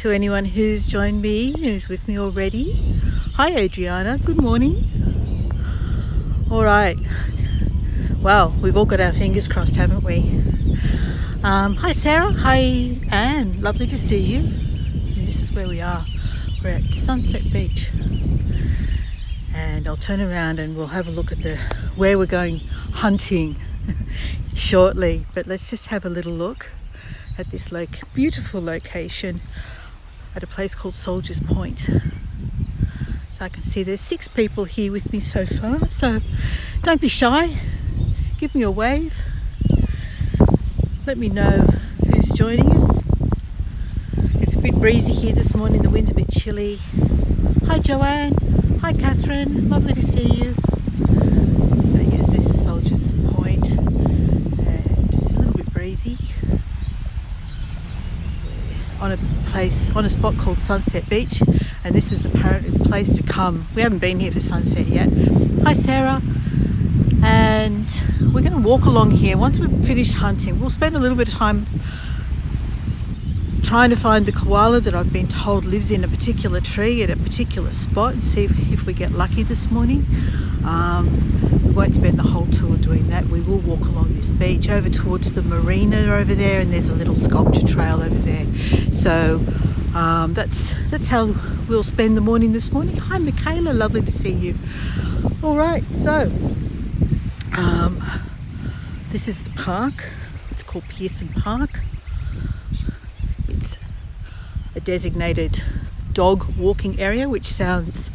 to anyone who's joined me, who's with me already. Hi Adriana, good morning. All right, well, we've all got our fingers crossed, haven't we? Hi Sarah, hi Anne, lovely to see you. And this is where we are. We're at Sunset Beach. And I'll turn around and we'll have a look at where we're going hunting shortly. But let's just have a little look at this beautiful location at a place called Soldiers Point. So I can see there's 6 people here with me so far. So don't be shy. Give me a wave. Let me know who's joining us. It's a bit breezy here this morning. The wind's a bit chilly. Hi Joanne. Hi Catherine. Lovely to see you. So yes, this is Soldiers Point and it's a little bit breezy. We're on a spot called Sunset Beach, and this is apparently the place to come. We haven't been here for sunset yet. Hi Sarah. And we're going to walk along here. Once we've finished hunting, we'll spend a little bit of time trying to find the koala that I've been told lives in a particular tree at a particular spot, and see if we get lucky this morning. We won't spend the whole tour doing that. We will walk along this beach over towards the Marina over there, and there's a little sculpture trail over there. So that's how we'll spend the morning this morning. Hi Michaela, lovely to see you. All right, so this is the park. It's called Pearson Park. It's a designated dog walking area, which sounds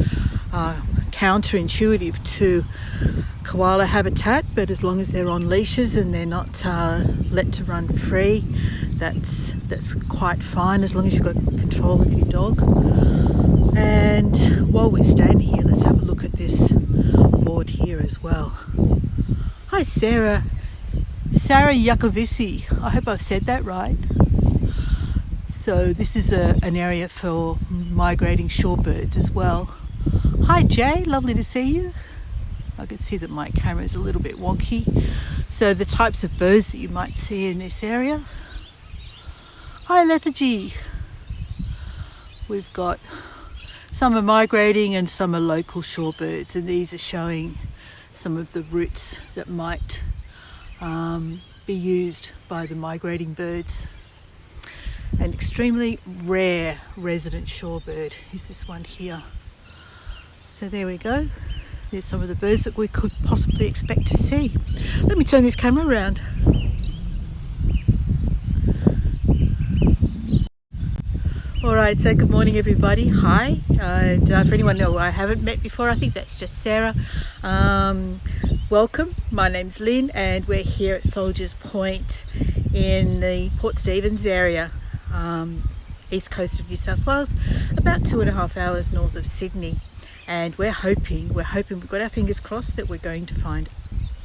counterintuitive to koala habitat, but as long as they're on leashes and they're not let to run free, that's quite fine, as long as you've got control of your dog. And while we're standing here, let's have a look at this board here as well. Hi Sarah Yakovisi, I hope I've said that right. So this is an area for migrating shorebirds as well. Hi Jay, lovely to see you. I can see that my camera is a little bit wonky. So the types of birds that you might see in this area. Hi Lethargy. We've got some are migrating and some are local shorebirds, and these are showing some of the routes that might be used by the migrating birds. An extremely rare resident shorebird is this one here. So there we go. There's some of the birds that we could possibly expect to see. Let me turn this camera around. Alright, so good morning everybody. Hi. And for anyone who I haven't met before, I think that's just Sarah. Welcome. My name's Lynn and we're here at Soldiers Point in the Port Stephens area, east coast of New South Wales, about 2.5 hours north of Sydney. And we're hoping, we've got our fingers crossed that we're going to find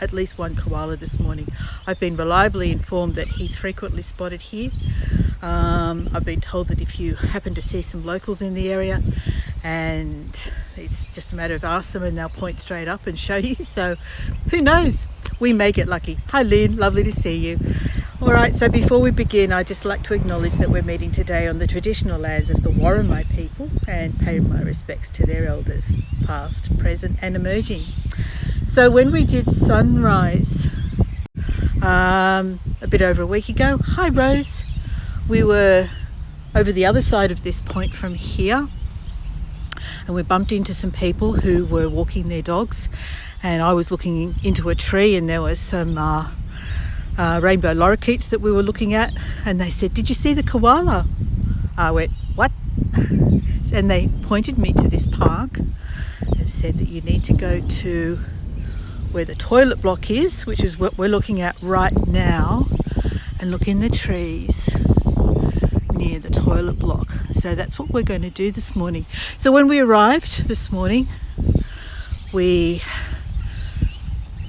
at least one koala this morning. I've been reliably informed that he's frequently spotted here. I've been told that if you happen to see some locals in the area, and it's just a matter of ask them and they'll point straight up and show you. So who knows, we may get lucky. Hi Lynn, lovely to see you. Alright, so before we begin, I'd just like to acknowledge that we're meeting today on the traditional lands of the Warramai people and pay my respects to their elders, past, present and emerging. So when we did sunrise a bit over a week ago, hi Rose, we were over the other side of this point from here, and we bumped into some people who were walking their dogs, and I was looking into a tree and there was some rainbow lorikeets that we were looking at, and they said, "Did you see the koala?" I went, "What?" And they pointed me to this park and said that you need to go to where the toilet block is, which is what we're looking at right now, and look in the trees near the toilet block. So that's what we're going to do this morning. So when we arrived this morning, we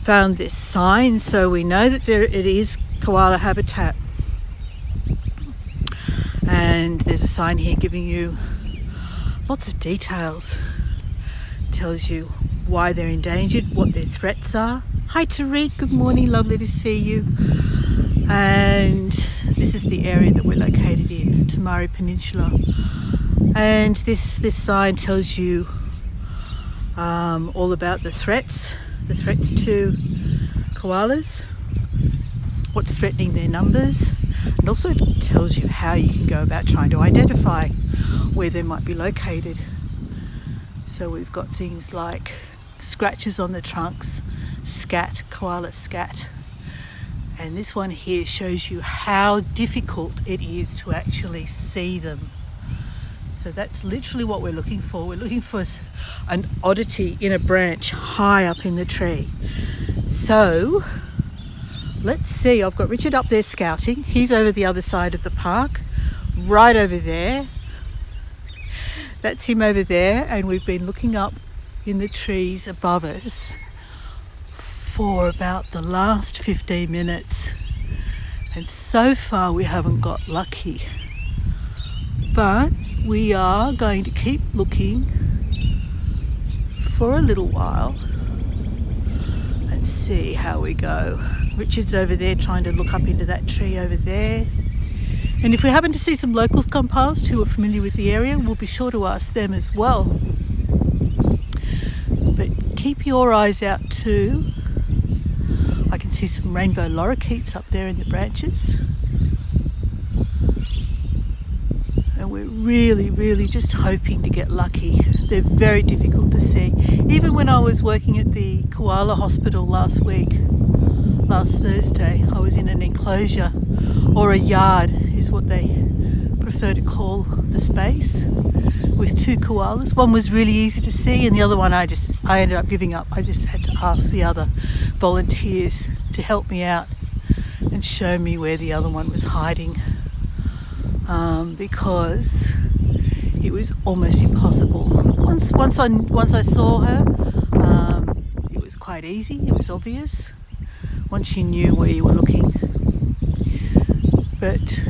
found this sign, so we know that it is koala habitat. And there's a sign here giving you lots of details. It tells you why they're endangered, what their threats are. Hi Tariq, good morning, lovely to see you. And This is the area that we're located in, Tamari Peninsula. And this sign tells you all about the threats to koalas, what's threatening their numbers, and also tells you how you can go about trying to identify where they might be located. So we've got things like scratches on the trunks, scat, koala scat. And this one here shows you how difficult it is to actually see them. So that's literally what we're looking for. We're looking for an oddity in a branch high up in the tree. So let's see, I've got Richard up there scouting. He's over the other side of the park, right over there. That's him over there, and we've been looking up in the trees above us for about the last 15 minutes, and so far we haven't got lucky, but we are going to keep looking for a little while and see how we go. Richard's over there trying to look up into that tree over there, and if we happen to see some locals come past who are familiar with the area, we'll be sure to ask them as well. But keep your eyes out too. I can see some rainbow lorikeets up there in the branches. And we're really just hoping to get lucky. They're very difficult to see. Even when I was working at the Koala hospital last Thursday, I was in an enclosure, or a yard is what they prefer to call the space, with two koalas. One was really easy to see, and the other one I ended up giving up. I just had to ask the other volunteers to help me out and show me where the other one was hiding, because it was almost impossible. Once I saw her, it was quite easy. It was obvious once you knew where you were looking. But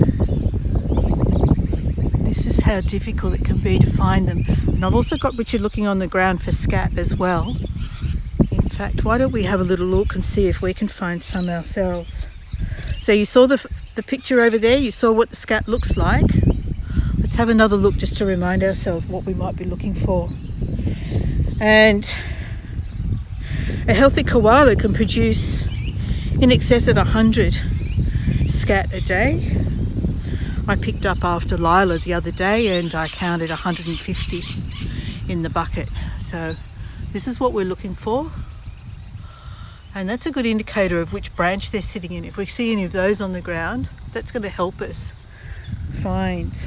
this is how difficult it can be to find them. And I've also got Richard looking on the ground for scat as well. In fact, why don't we have a little look and see if we can find some ourselves. So you saw the picture over there, you saw what the scat looks like. Let's have another look just to remind ourselves what we might be looking for. And a healthy koala can produce in excess of 100 scat a day. I picked up after Lila the other day and I counted 150 in the bucket. So this is what we're looking for, and that's a good indicator of which branch they're sitting in. If we see any of those on the ground, that's going to help us find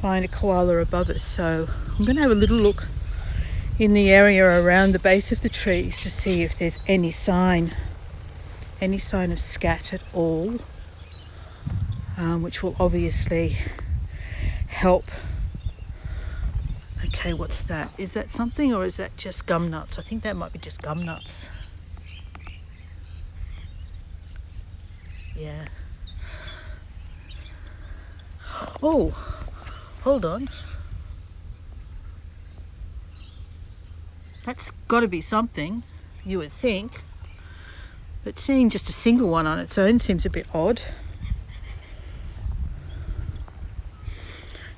a koala above us. So I'm going to have a little look in the area around the base of the trees to see if there's any sign of scat at all, which will obviously help. Okay, what's that? Is that something, or is that just gum nuts? I think that might be just gum nuts. Yeah. Oh, hold on. That's got to be something, you would think. But seeing just a single one on its own seems a bit odd.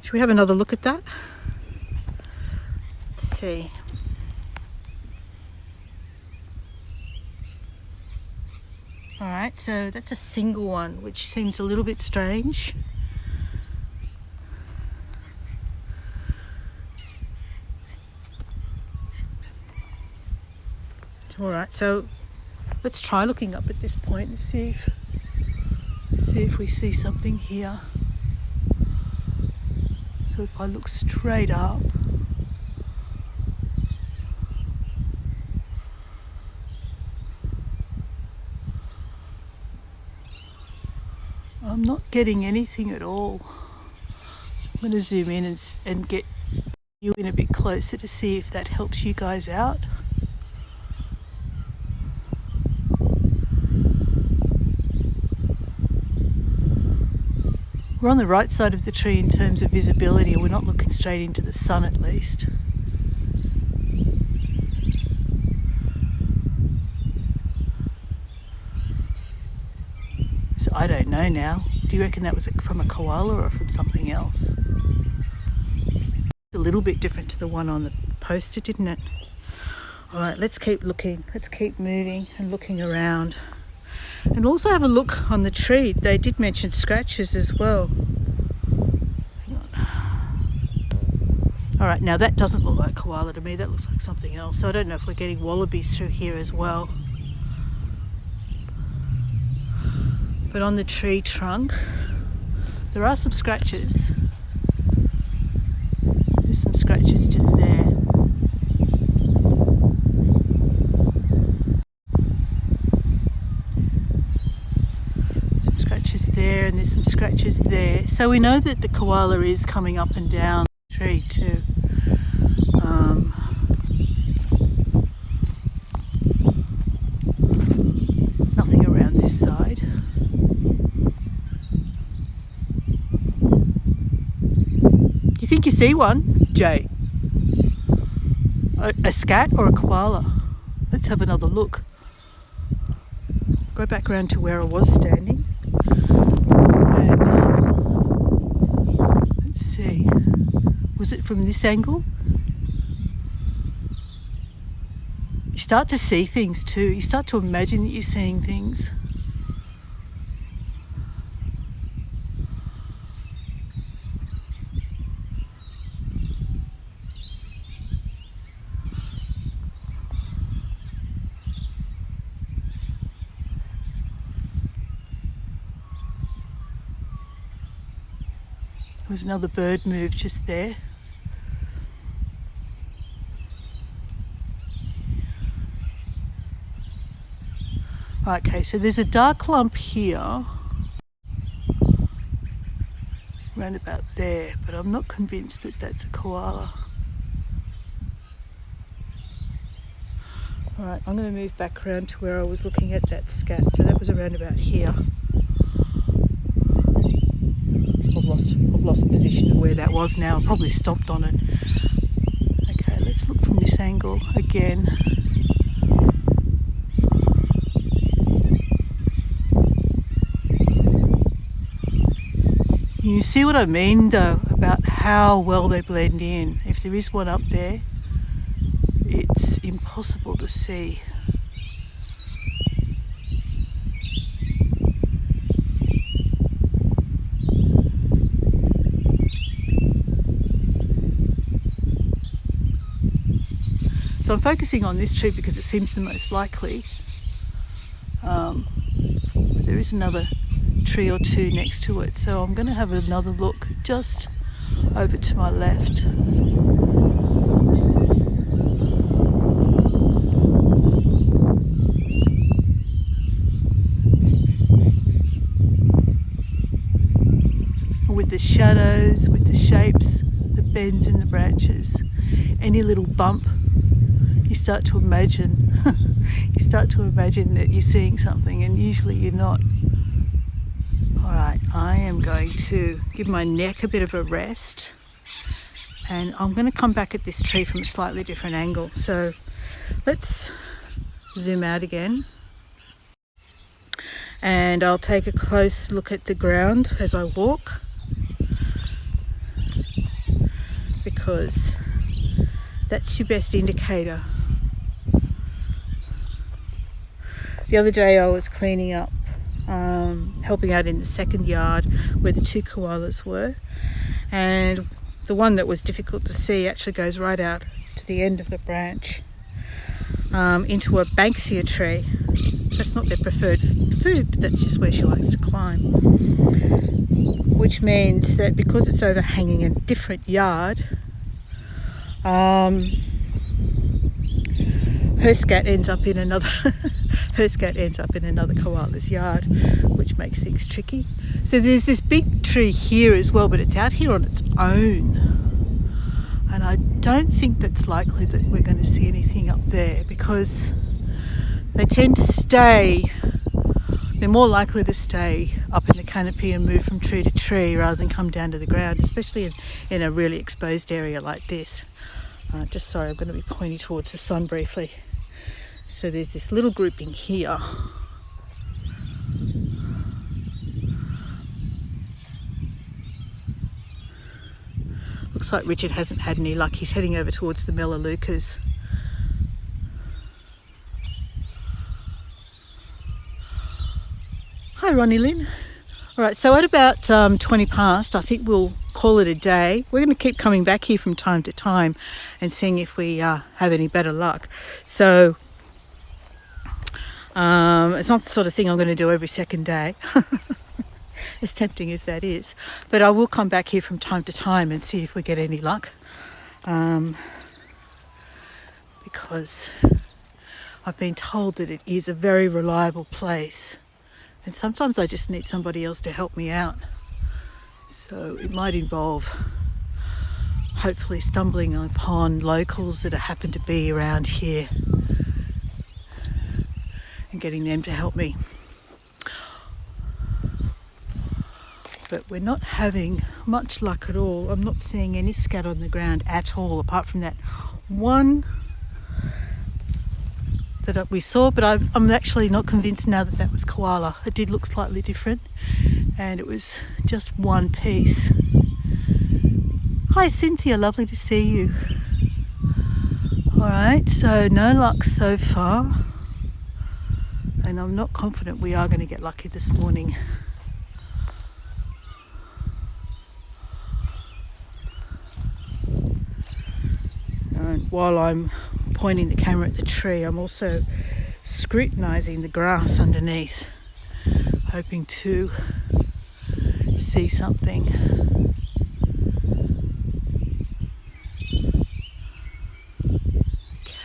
Should we have another look at that? Let's see. Alright, so that's a single one, which seems a little bit strange. Alright, so let's try looking up at this point and see if we see something here. So if I look straight up, I'm not getting anything at all. I'm going to zoom in and get you in a bit closer to see if that helps you guys out. We're on the right side of the tree in terms of visibility, and we're not looking straight into the sun at least. I don't know now. Do you reckon that was from a koala or from something else? A little bit different to the one on the poster, didn't it? All right, let's keep looking. Let's keep moving and looking around. And also have a look on the tree. They did mention scratches as well. All right, now that doesn't look like koala to me. That looks like something else. So I don't know if we're getting wallabies through here as well. But on the tree trunk, there are some scratches. There's some scratches just there. Some scratches there, and there's some scratches there. So we know that the koala is coming up and down the tree too. Nothing around this side. You think you see one, Jay? A scat or a koala? Let's have another look. Go back around to where I was standing. And let's see. Was it from this angle? You start to see things too. You start to imagine that you're seeing things. There was another bird move just there. Okay, so there's a dark lump here, round about there, but I'm not convinced that that's a koala. All right, I'm going to move back around to where I was looking at that scat. So that was around about here. I've lost position of where that was now. I probably stopped on it. Okay, let's look from this angle again. You see what I mean though about how well they blend in. If there is one up there, it's impossible to see. So I'm focusing on this tree because it seems the most likely. But there is another tree or two next to it, so I'm going to have another look just over to my left. With the shadows, with the shapes, the bends in the branches, any little bump, you start to imagine that you're seeing something, and usually you're not. Alright, I am going to give my neck a bit of a rest, and I'm going to come back at this tree from a slightly different angle. So let's zoom out again, and I'll take a close look at the ground as I walk, because that's your best indicator. The other day I was cleaning up, helping out in the second yard where the two koalas were, and the one that was difficult to see actually goes right out to the end of the branch into a banksia tree. That's not their preferred food, but that's just where she likes to climb, which means that because it's overhanging a different yard, her scat ends up in another koala's yard, which makes things tricky. So there's this big tree here as well, but it's out here on its own, and I don't think that's likely that we're going to see anything up there, because they tend to stay, they're more likely to stay up in the canopy and move from tree to tree rather than come down to the ground, especially in a really exposed area like this. Just sorry, I'm going to be pointing towards the sun briefly. So there's this little grouping here. Looks like Richard hasn't had any luck. He's heading over towards the Melaleucas. Hi Ronnie Lynn. Alright, so at about 20 past, I think we'll call it a day. We're going to keep coming back here from time to time and seeing if we have any better luck. So it's not the sort of thing I'm going to do every second day, as tempting as that is. But I will come back here from time to time and see if we get any luck. Because I've been told that it is a very reliable place. And sometimes I just need somebody else to help me out. So it might involve hopefully stumbling upon locals that happen to be around here and getting them to help me. But we're not having much luck at all. I'm not seeing any scat on the ground at all, apart from that one that we saw, but I'm actually not convinced now that that was koala. It did look slightly different, and it was just one piece. Hi Cynthia, lovely to see you. Alright, so no luck so far, and I'm not confident we are going to get lucky this morning. And while I'm pointing the camera at the tree, I'm also scrutinising the grass underneath, hoping to see something.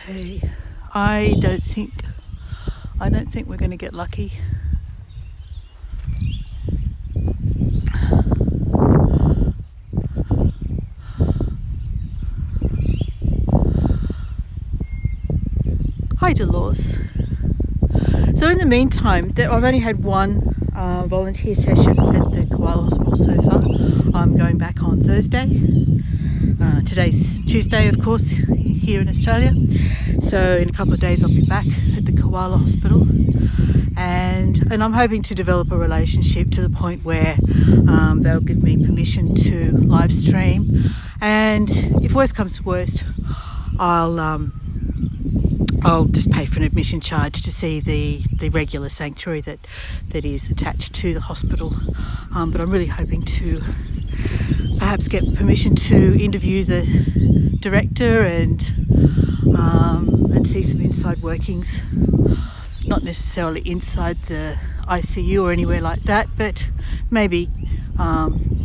Okay, I don't think we're going to get lucky. Hi Dolores. So in the meantime, I've only had one volunteer session at the Koala Hospital so far. I'm going back on Thursday. Today's Tuesday, of course, here in Australia. So in a couple of days I'll be back at the Koala Hospital. And I'm hoping to develop a relationship to the point where they'll give me permission to live stream. And if worst comes to worst, I'll just pay for an admission charge to see the regular sanctuary that is attached to the hospital. But I'm really hoping to perhaps get permission to interview the director and see some inside workings. Not necessarily inside the ICU or anywhere like that, but maybe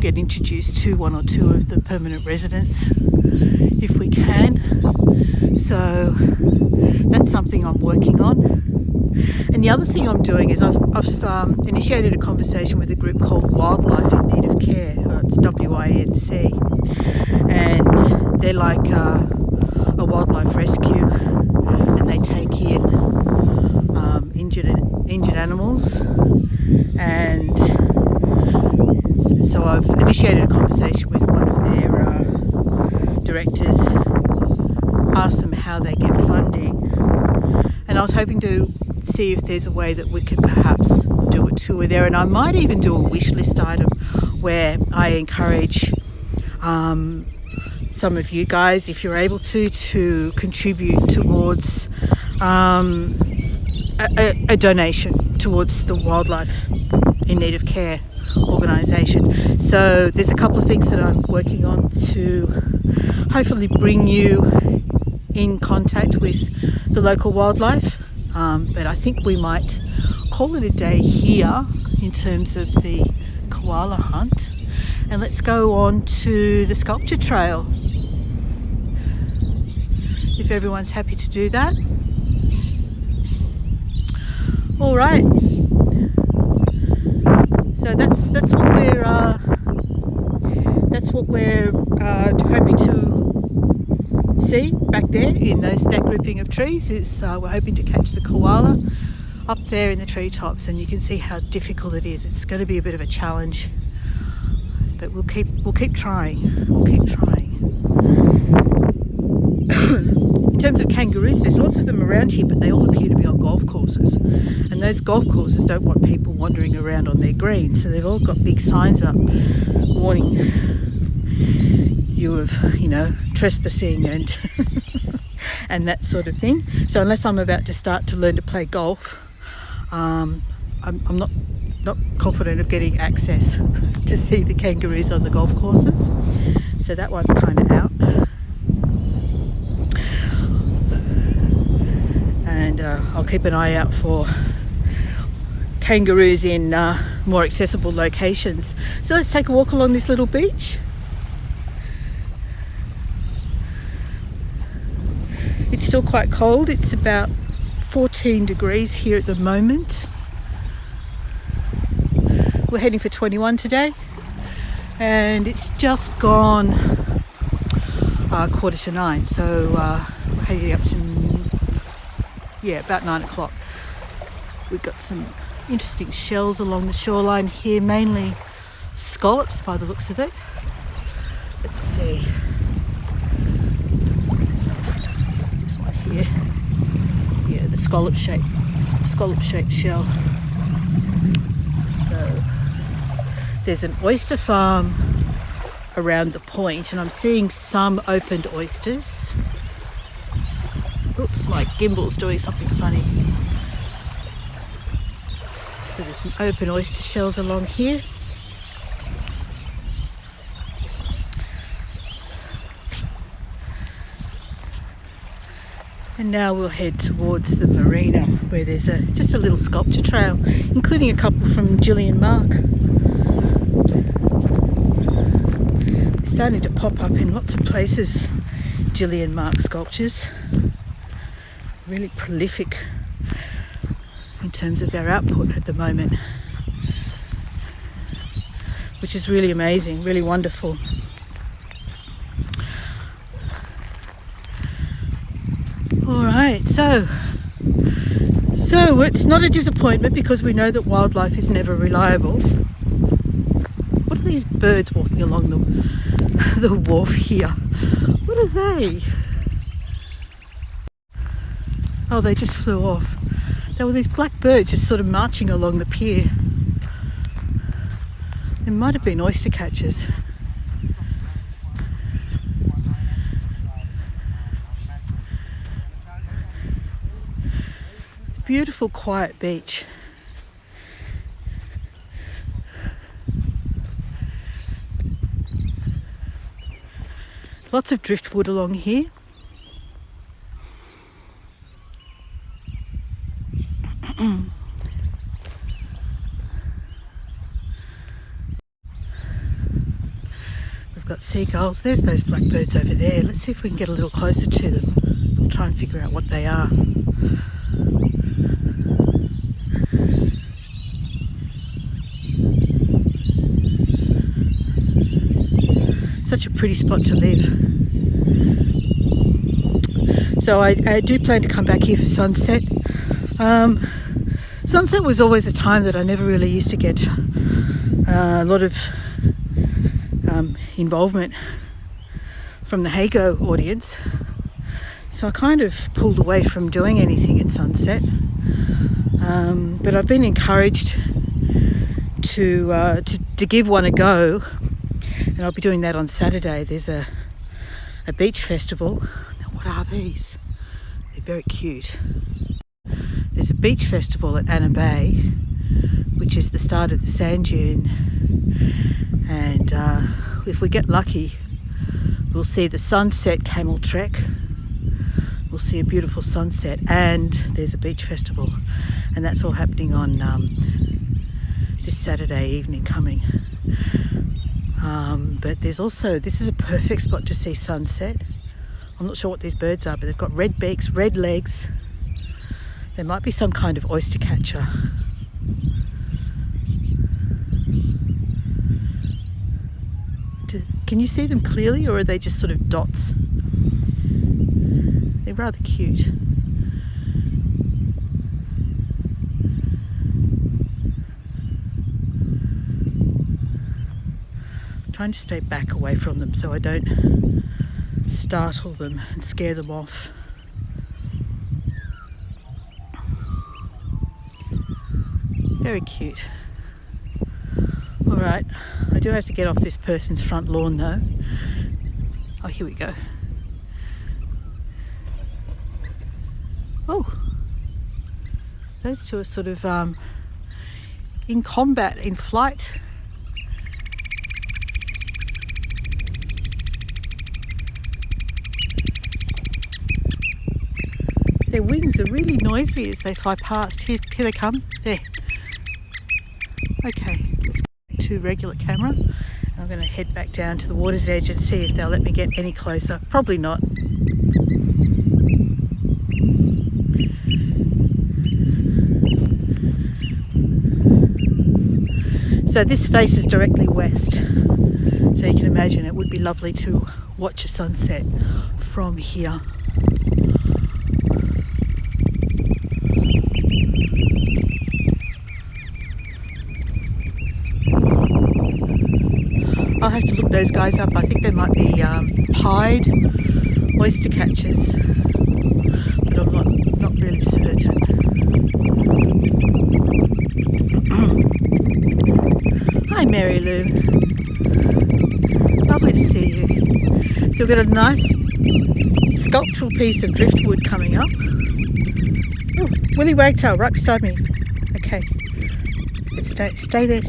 get introduced to one or two of the permanent residents if we can. So that's something I'm working on. And the other thing I'm doing is I've initiated a conversation with a group called Wildlife in Need of Care. It's WINC, and they're like a wildlife rescue, and they take in injured animals. And so I've initiated a conversation with one of their directors, asked them how they get funding, and I was hoping to see if there's a way that we could perhaps do a tour there. And I might even do a wish list item where I encourage some of you guys, if you're able to contribute towards a donation towards the Wildlife in Need of Care organisation. So there's a couple of things that I'm working on to hopefully bring you in contact with the local wildlife, but I think we might call it a day here in terms of the koala hunt, and let's go on to the sculpture trail if everyone's happy to do that. All right, so that's what we're hoping to see back there in that grouping of trees. Is we're hoping to catch the koala up there in the treetops, and you can see how difficult it is. It's going to be a bit of a challenge, but we'll keep trying. We'll keep trying. In terms of kangaroos, there's lots of them around here, but they all appear to be on golf courses, and those golf courses don't want people wandering around on their green, so they've all got big signs up warning view of, you know, trespassing and and that sort of thing. So unless I'm about to start to learn to play golf, I'm not confident of getting access to see the kangaroos on the golf courses. So that one's kind of out. And I'll keep an eye out for kangaroos in more accessible locations. So let's take a walk along this little beach. It's still quite cold. It's about 14 degrees here at the moment. We're heading for 21 today, and it's just gone 9:15. So we're heading up to about 9 o'clock. We've got some interesting shells along the shoreline here, mainly scallops by the looks of it. Let's see. This one here. Yeah, the scallop-shaped shell. So there's an oyster farm around the point, and I'm seeing some opened oysters. Oops, my gimbal's doing something funny. So there's some open oyster shells along here. And now we'll head towards the marina, where there's just a little sculpture trail, including a couple from Gillian Mark. They're starting to pop up in lots of places, Gillian Mark sculptures. Really prolific in terms of their output at the moment, which is really amazing, really wonderful. All right, so it's not a disappointment because we know that wildlife is never reliable. What are these birds walking along the wharf here? What are they? Oh, they just flew off. There were these black birds just sort of marching along the pier. There might have been oyster catchers. Beautiful, quiet beach. Lots of driftwood along here. We've got seagulls. There's those blackbirds over there. Let's see if we can get a little closer to them. We'll try and figure out what they are. Such a pretty spot to live. So I do plan to come back here for sunset. Sunset was always a time that I never really used to get a lot of involvement from the Hago audience. So I kind of pulled away from doing anything at sunset. But I've been encouraged to give one a go, and I'll be doing that on Saturday. There's a beach festival. Now, what are these? They're very cute. There's a beach festival at Anna Bay, which is the start of the sand dune, and if we get lucky, we'll see the sunset camel trek. We'll see a beautiful sunset, and there's a beach festival, and that's all happening on this Saturday evening coming. But there's also, this is a perfect spot to see sunset. I'm not sure what these birds are, but they've got red beaks, red legs. There might be some kind of oyster catcher. Can you see them clearly, or are they just sort of dots? They're rather cute. I'm trying to stay back away from them so I don't startle them and scare them off. Very cute. Alright, I do have to get off this person's front lawn though. Oh, here we go. Oh, those two are sort of in combat, in flight. Their wings are really noisy as they fly past. Here they come. There. Okay, let's go back to regular camera. I'm going to head back down to the water's edge and see if they'll let me get any closer. Probably not. So this faces directly west. So you can imagine it would be lovely to watch a sunset from here. I'll have to look those guys up. I think they might be pied oyster catchers, but I'm not really certain. Hi Mary Lou, lovely to see you. So we've got a nice sculptural piece of driftwood coming up. Oh, Willy Wagtail right beside me. Okay, let's stay there.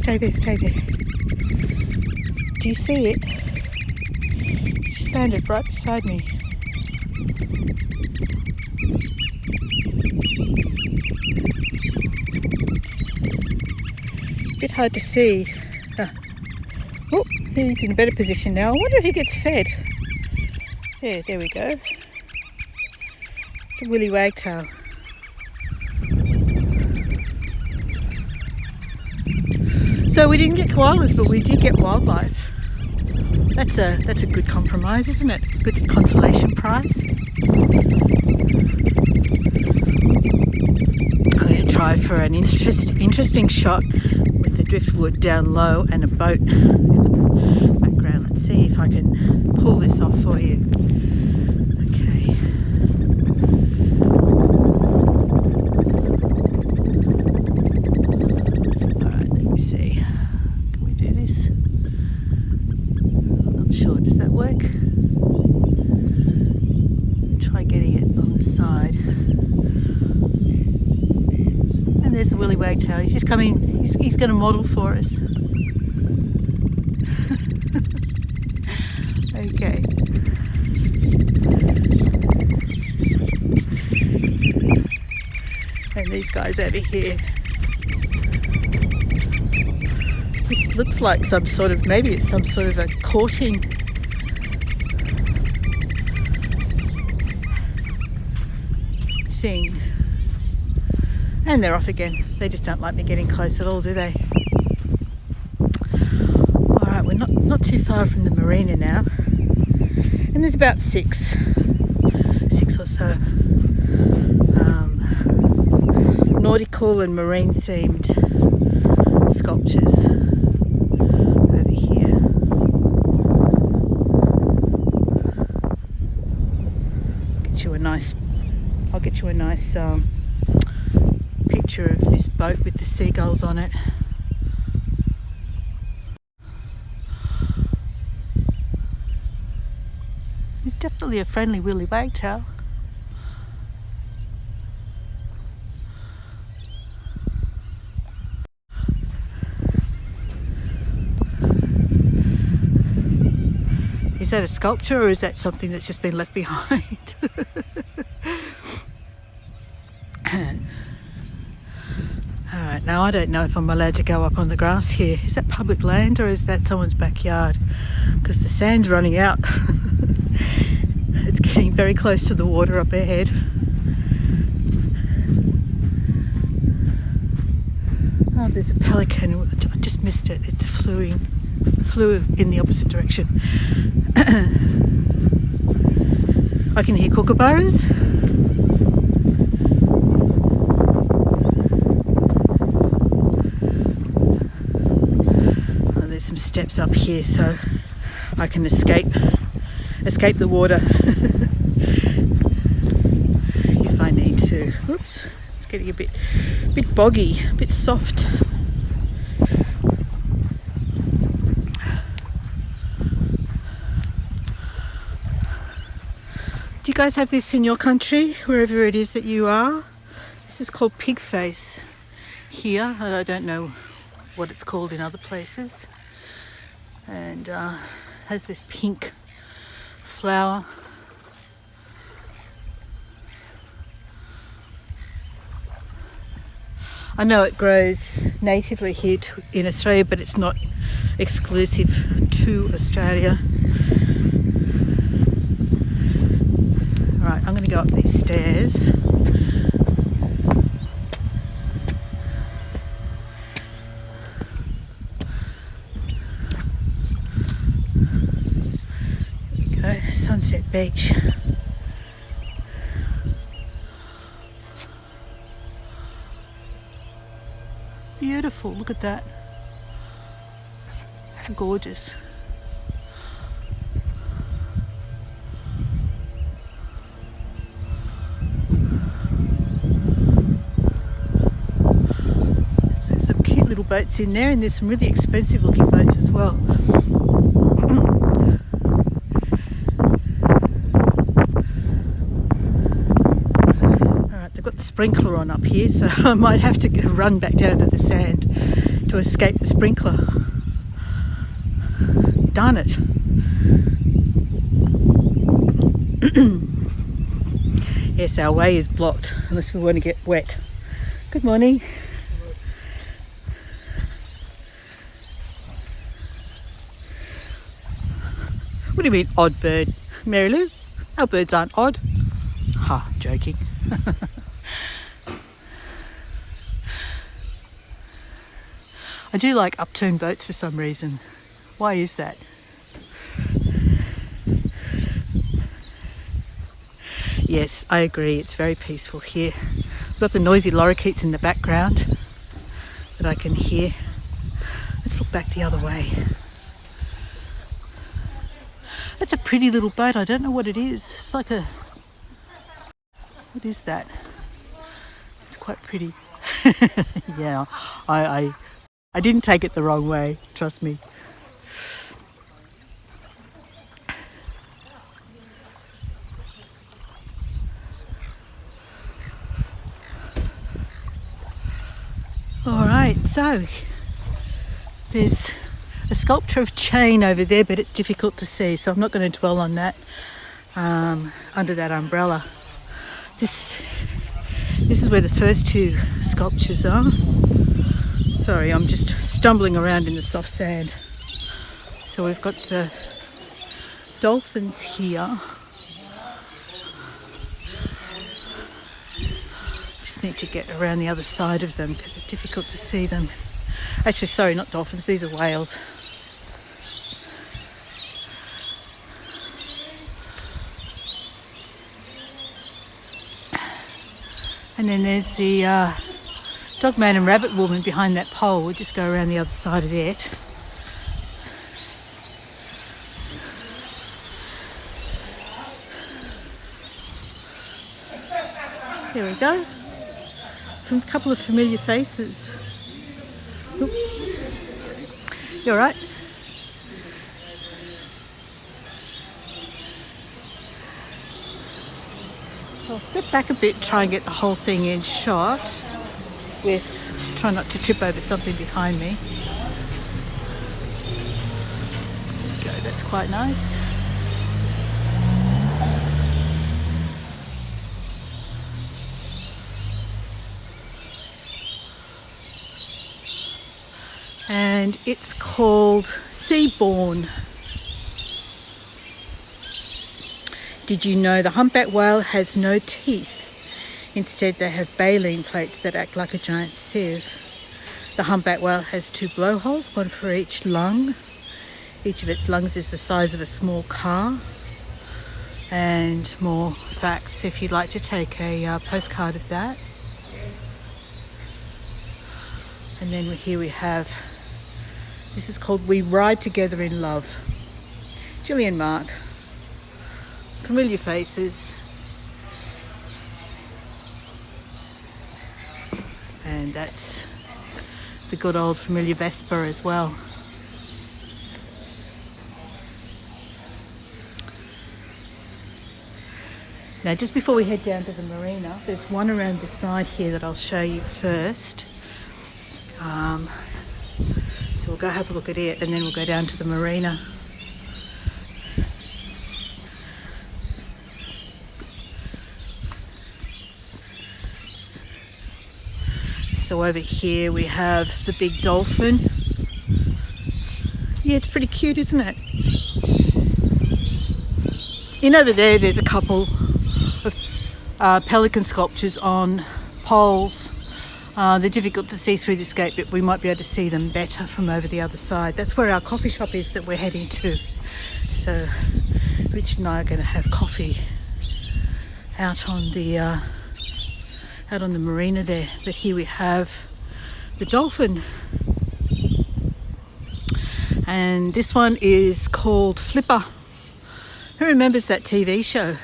Do you see it? It's just landed right beside me. Bit hard to see. Oh, he's in a better position now. I wonder if he gets fed. There we go. It's a Willy Wagtail. So we didn't get koalas, but we did get wildlife. That's a good compromise, isn't it? Good consolation prize. I'm going to try for an interesting shot with the driftwood down low and a boat in the background. Let's see if I can pull this off for you. Okay. All right, let me see. Can we do this? I'm not sure. Does that work? Try getting it on the side. And there's the Willy Wagtail. He's just coming. He's going to model for us. Okay. And these guys over here. This looks like some sort of, maybe it's some sort of a courting thing. And they're off again. They just don't like me getting close at all, do they? Alright, we're not too far from the Marina now. And there's about six or so nautical and marine themed sculptures over here. I'll get you a nice picture of this boat with the seagulls on it. It's definitely a friendly Willy Wagtail. Is that a sculpture or is that something that's just been left behind? Alright, now I don't know if I'm allowed to go up on the grass here. Is that public land or is that someone's backyard? Because the sand's running out. It's getting very close to the water up ahead. Oh, there's a pelican. I just missed it. It's flew in the opposite direction. I can hear kookaburras. Oh, there's some steps up here so I can escape the water if I need to. Oops, it's getting a bit boggy, a bit soft. Do you guys have this in your country, wherever it is that you are? This is called pig face here, and I don't know what it's called in other places. And has this pink flower. I know it grows natively here in Australia, but it's not exclusive to Australia. Alright, I'm going to go up these stairs. There we go, Sunset Beach. Beautiful, look at that. Gorgeous. There's some cute little boats in there, and there's some really expensive looking boats as well. Alright, they've got the sprinkler on up here, so I might have to run back down to the sand to escape the sprinkler. Darn it. Yes, our way is blocked unless we want to get wet. Good morning. What do you mean odd bird, Mary Lou? Our birds aren't odd. Ha, joking. I do like upturned boats for some reason. Why is that? Yes, I agree. It's very peaceful here. We've got the noisy lorikeets in the background that I can hear. Let's look back the other way. That's a pretty little boat. I don't know what it is. It's like a... What is that? It's quite pretty. Yeah, I didn't take it the wrong way, trust me. Alright, so there's a sculpture of chain over there, but it's difficult to see, so I'm not going to dwell on that under that umbrella. This is where the first two sculptures are. Sorry, I'm just stumbling around in the soft sand. So we've got the dolphins here. Just need to get around the other side of them because it's difficult to see them. Actually, sorry, not dolphins, these are whales. And then there's the dog man and rabbit woman behind that pole. We'll just go around the other side of it. There we go. From a couple of familiar faces. Oop. You all right? I'll step back a bit, try and get the whole thing in shot with, try not to trip over something behind me. There we go, that's quite nice. And it's called Seaborn. Did you know the humpback whale has no teeth? Instead, they have baleen plates that act like a giant sieve. The humpback whale has 2 blowholes, one for each lung. Each of its lungs is the size of a small car. And more facts if you'd like to take a postcard of that. And then here we have, this is called We Ride Together in Love. Gillian Mark. Familiar faces. And that's the good old familiar Vespa as well. Now, just before we head down to the marina, there's one around the side here that I'll show you first. So we'll go have a look at it and then we'll go down to the marina. So over here we have the big dolphin. Yeah, it's pretty cute, isn't it? And over there, there's a couple of pelican sculptures on poles. They're difficult to see through this gate, but we might be able to see them better from over the other side. That's where our coffee shop is that we're heading to. So Richard and I are going to have coffee out on the marina there. But here we have the dolphin, and this one is called Flipper. Who remembers that TV show?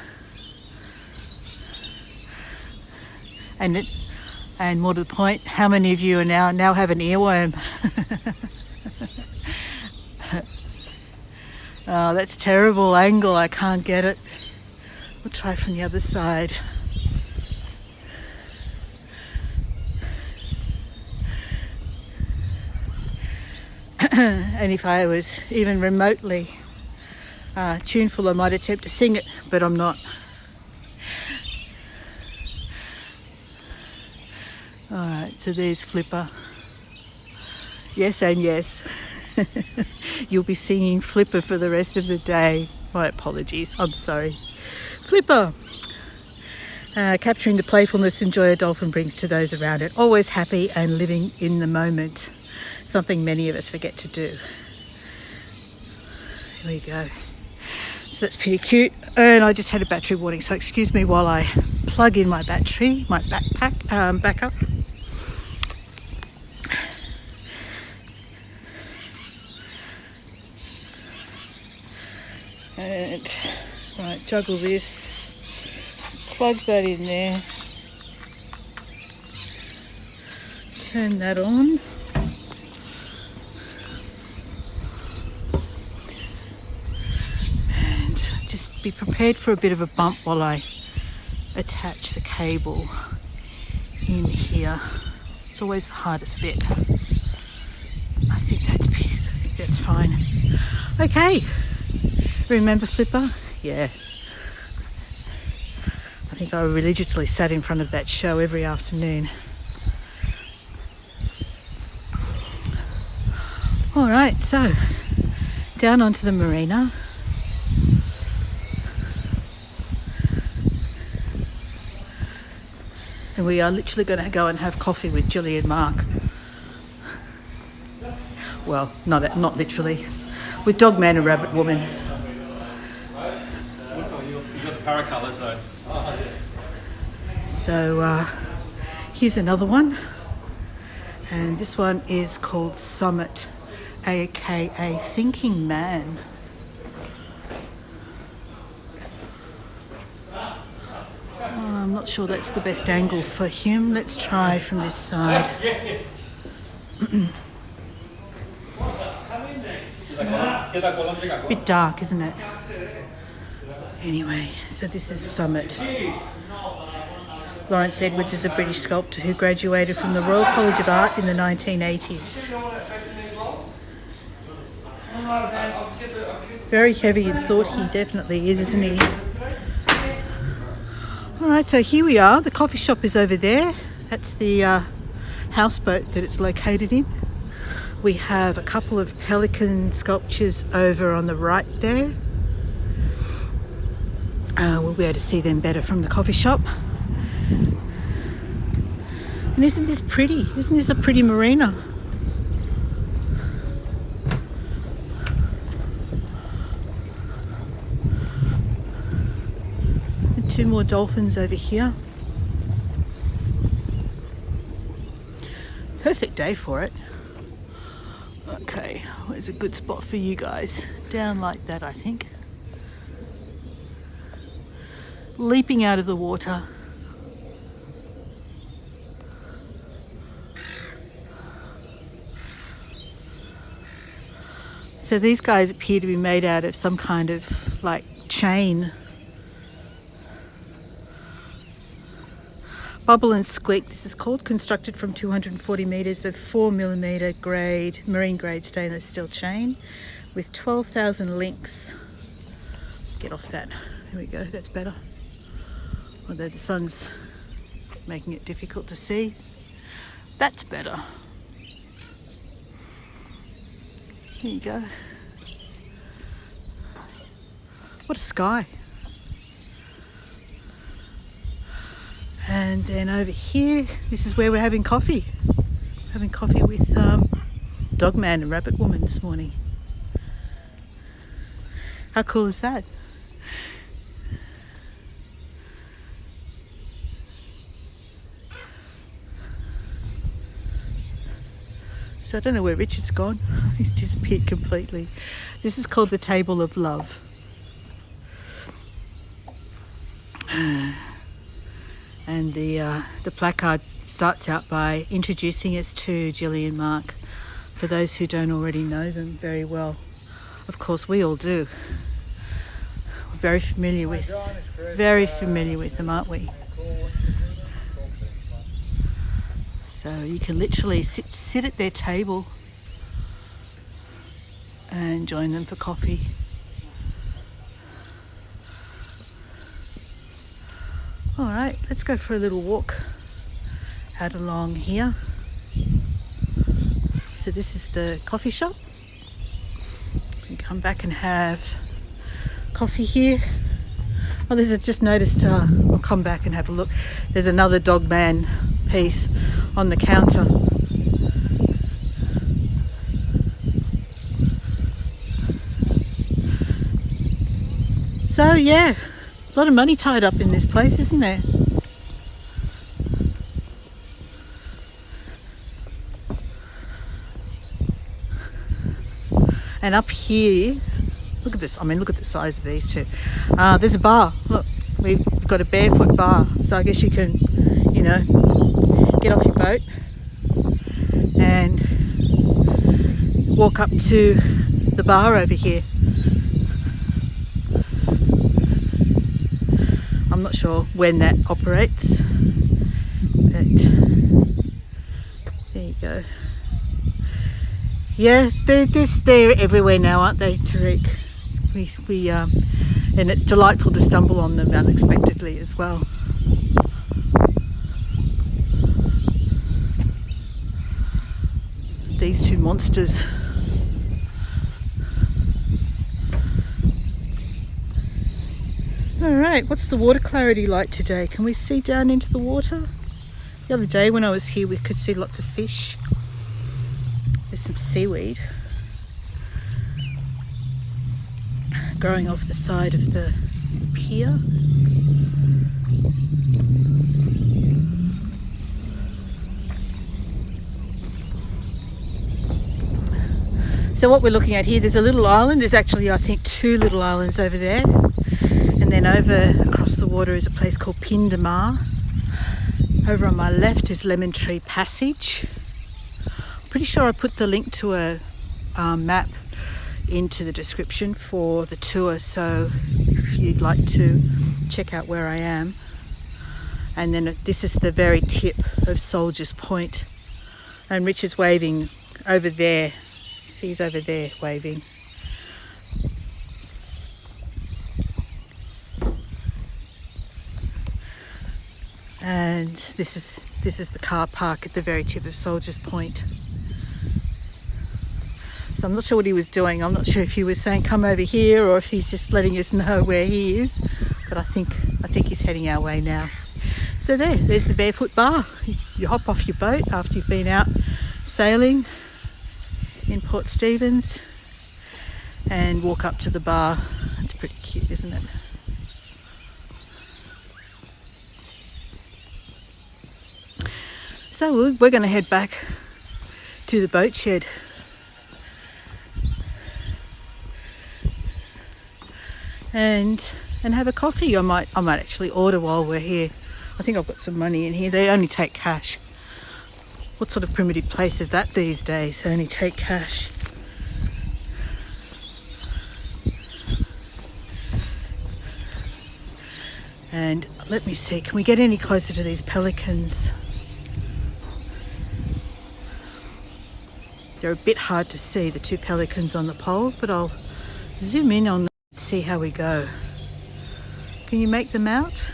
And more to the point, how many of you are now have an earworm? Oh, that's terrible angle. I can't get it. We'll try from the other side. And if I was even remotely tuneful, I might attempt to sing it, but I'm not. Alright, so there's Flipper. Yes and yes. You'll be singing Flipper for the rest of the day. My apologies, I'm sorry. Flipper. Capturing the playfulness and joy a dolphin brings to those around it. Always happy and living in the moment. Something many of us forget to do. Here we go. So that's pretty cute. And I just had a battery warning, so excuse me while I plug in my battery, my backpack, backup. And right, juggle this, plug that in there, turn that on. And just be prepared for a bit of a bump while I attach the cable in here. It's always the hardest bit. I think that's fine. Okay. Remember Flipper? Yeah. I think I religiously sat in front of that show every afternoon. Alright, so down onto the marina. And we are literally going to go and have coffee with Julie and Mark. Well, not literally. With Dogman and Rabbit Woman. So here's another one, and this one is called Summit, aka Thinking Man. I'm not sure that's the best angle for him. Let's try from this side. Bit dark, isn't it? Anyway, so this is Summit. Lawrence Edwards is a British sculptor who graduated from the Royal College of Art in the 1980s. Very heavy in thought he definitely is, isn't he? Alright, so here we are. The coffee shop is over there. That's the houseboat that it's located in. We have a couple of pelican sculptures over on the right there. We'll be able to see them better from the coffee shop. And isn't this pretty? Isn't this a pretty marina? And two more dolphins over here. Perfect day for it. Okay, where's a good spot for you guys? Down like that, I think. Leaping out of the water. So these guys appear to be made out of some kind of like chain. Bubble and Squeak, this is called, constructed from 240 metres of 4mm grade, marine grade stainless steel chain with 12,000 links. Get off that. There we go, that's better. Although the sun's making it difficult to see. That's better. There you go. What a sky. And then over here, this is where we're having coffee. Having coffee with Dogman and Rabbit Woman this morning. How cool is that? So I don't know where Richard's gone. He's disappeared completely. This is called the Table of Love. And the placard starts out by introducing us to Jilly and Mark, for those who don't already know them very well. Of course, we all do. We're very familiar with them, aren't we? So you can literally sit at their table and join them for coffee. All right, let's go for a little walk out along here. So this is the coffee shop. We can come back and have coffee here. Oh, there's just noticed, I'll come back and have a look. There's another Dogman piece on the counter. So yeah, a lot of money tied up in this place, isn't there? And up here, look at this. I mean, look at the size of these two. There's a bar. Look, we've got a barefoot bar. So I guess you can, you know, get off your boat and walk up to the bar over here. I'm not sure when that operates, but there you go. Yeah, they're everywhere now, aren't they, Tariq? We and it's delightful to stumble on them unexpectedly as well. These two monsters. Alright, what's the water clarity like today? Can we see down into the water? The other day when I was here we could see lots of fish. There's some seaweed growing off the side of the pier. So what we're looking at here, there's a little island. There's actually, I think, two little islands over there. And then over across the water is a place called Pindamar. Over on my left is Lemon Tree Passage. I'm pretty sure I put the link to a map into the description for the tour, so if you'd like to check out where I am. And then this is the very tip of Soldiers Point. And Richard's waving over there. See, he's over there waving. And this is the car park at the very tip of Soldiers Point. So I'm not sure what he was doing. I'm not sure if he was saying come over here or if he's just letting us know where he is. But I think he's heading our way now. So there's the Barefoot Bar. You hop off your boat after you've been out sailing in Port Stephens and walk up to the bar. It's pretty cute, isn't it? So we're going to head back to the boat shed. And have a coffee. I might actually order while we're here. I think I've got some money in here. They only take cash. What sort of primitive place is that these days? They only take cash. And let me see, can we get any closer to these pelicans? They're a bit hard to see, the two pelicans on the poles, but I'll zoom in on them and see how we go. Can you make them out?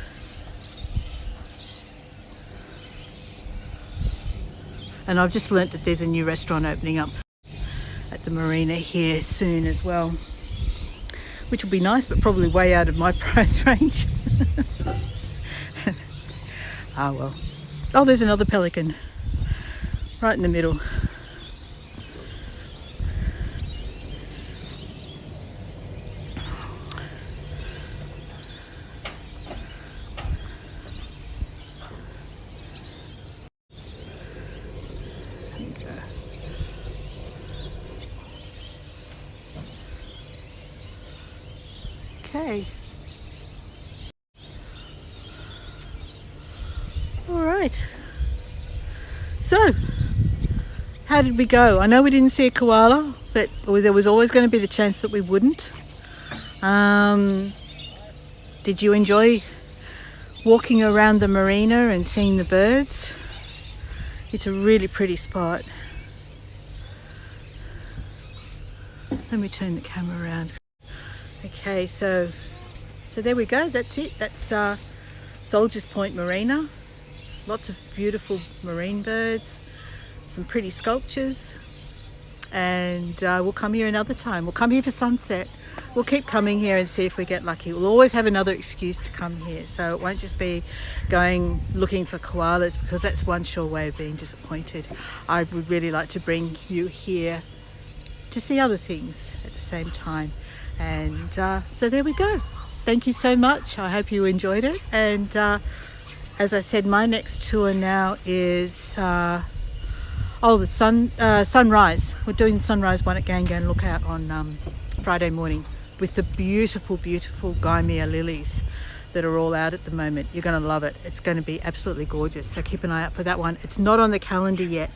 And I've just learnt that there's a new restaurant opening up at the Marina here soon as well, which will be nice, but probably way out of my price range. Ah well. Oh, there's another pelican right in the middle. Okay. All right. So, how did we go? I know we didn't see a koala, but there was always going to be the chance that we wouldn't. Did you enjoy walking around the marina and seeing the birds? It's a really pretty spot. Let me turn the camera around. Okay, so there we go. That's it. That's Soldiers Point Marina. Lots of beautiful marine birds, some pretty sculptures, and we'll come here another time. We'll come here for sunset. We'll keep coming here and see if we get lucky. We'll always have another excuse to come here, so it won't just be going looking for koalas, because that's one sure way of being disappointed. I would really like to bring you here to see other things at the same time. And so there we go. Thank you so much. I hope you enjoyed it. And as I said, my next tour now is the sunrise. We're doing the sunrise one at Gangan Lookout on Friday morning with the beautiful, beautiful Gaimea lilies that are all out at the moment. You're going to love it. It's going to be absolutely gorgeous. So keep an eye out for that one. It's not on the calendar yet,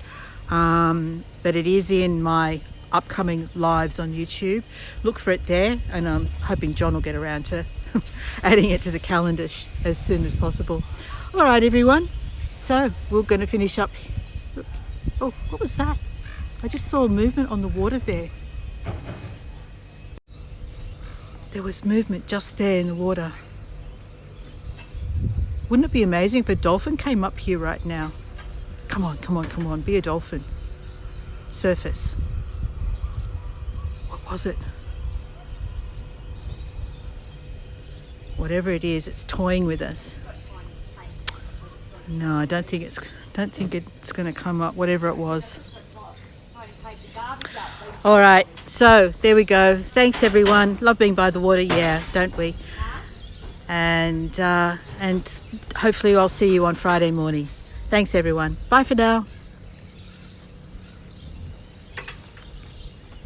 but it is in my upcoming lives on YouTube. Look for it there, and I'm hoping John will get around to adding it to the calendar as soon as possible. All right, everyone. So we're going to finish up. Oh, what was that? I just saw a movement on the water there. There was movement just there in the water. Wouldn't it be amazing if a dolphin came up here right now? Come on, come on, come on. Be a dolphin. Surface. What was it? Whatever it is, it's toying with us. No, I don't think it's going to come up, whatever it was. All right, so there we go. Thanks everyone. Love being by the water, yeah, don't we? And hopefully I'll see you on Friday morning. Thanks everyone. Bye for now.